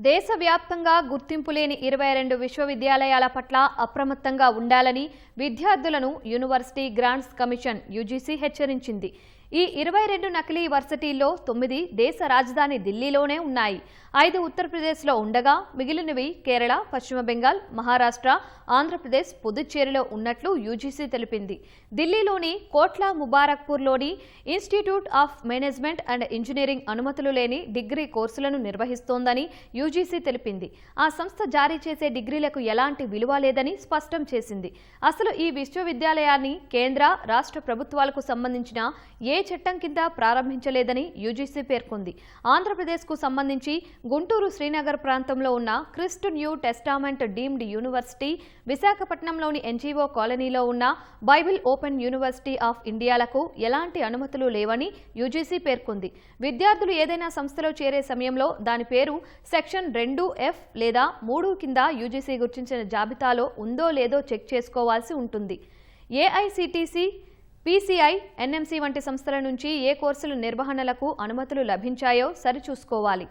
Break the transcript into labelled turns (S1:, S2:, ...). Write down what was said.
S1: దేశవ్యాప్తంగా గుర్తింపు లేని 22 విశ్వవిద్యాలయాల పట్ల అప్రమత్తంగా ఉండాలని విద్యార్థులను యూనివర్సిటీ గ్రాంట్స్ కమిషన్ యూజీసీ హెచ్చరించింది. ఈ 22 నకిలీ వర్సిటీల్లో 9 దేశ రాజధాని ఢిల్లీలోనే ఉన్నాయి. 5 ఉత్తరప్రదేశ్లో ఉండగా మిగిలినవి కేరళ, పశ్చిమ బెంగాల్, మహారాష్ట్ర, ఆంధ్రప్రదేశ్, పుదుచ్చేరిలో ఉన్నట్లు యూజీసీ తెలిపింది. ఢిల్లీలోని కోట్లా ముబారక్పూర్లోని institute of management and engineering అనుమతులు లేని డిగ్రీ కోర్సులను నిర్వహిస్తోందని యూజీసీ తెలిపింది. ఆ సంస్థ జారీ చేసే డిగ్రీలకు ఎలాంటి విలువ లేదని స్పష్టం చేసింది. అసలు ఈ విశ్వవిద్యాలయాన్ని కేంద్ర, రాష్ట్ర ప్రభుత్వాలకు సంబంధించిన ఏ చట్టం కింద ప్రారంభించలేదని యూజీసీ పేర్కొంది. ఆంధ్రప్రదేశ్కు సంబంధించి గుంటూరు, శ్రీనగర్ ప్రాంతంలో ఉన్న క్రిస్ట్ న్యూ టెస్టామెంట్ డీమ్డ్ యూనివర్సిటీ, విశాఖపట్నంలోని ఎన్జీఓ కాలనీలో ఉన్న బైబిల్ ఓపెన్ యూనివర్సిటీ ఆఫ్ ఇండియాలకు ఎలాంటి అనుమతులు లేవని యూజీసీ పేర్కొంది. విద్యార్థులు ఏదైనా సంస్థలో చేరే సమయంలో దాని పేరు సెక్షన్ 2F లేదా 3 కింద యూజీసీ గుర్తించిన జాబితాలో ఉందో లేదో చెక్ చేసుకోవాల్సి ఉంటుంది. ఏఐసిటిసి, పీసీఐ, ఎన్ఎంసీ వంటి సంస్థల నుంచి ఏ కోర్సుల నిర్వహణలకు అనుమతులు లభించాయో సరిచూసుకోవాలి.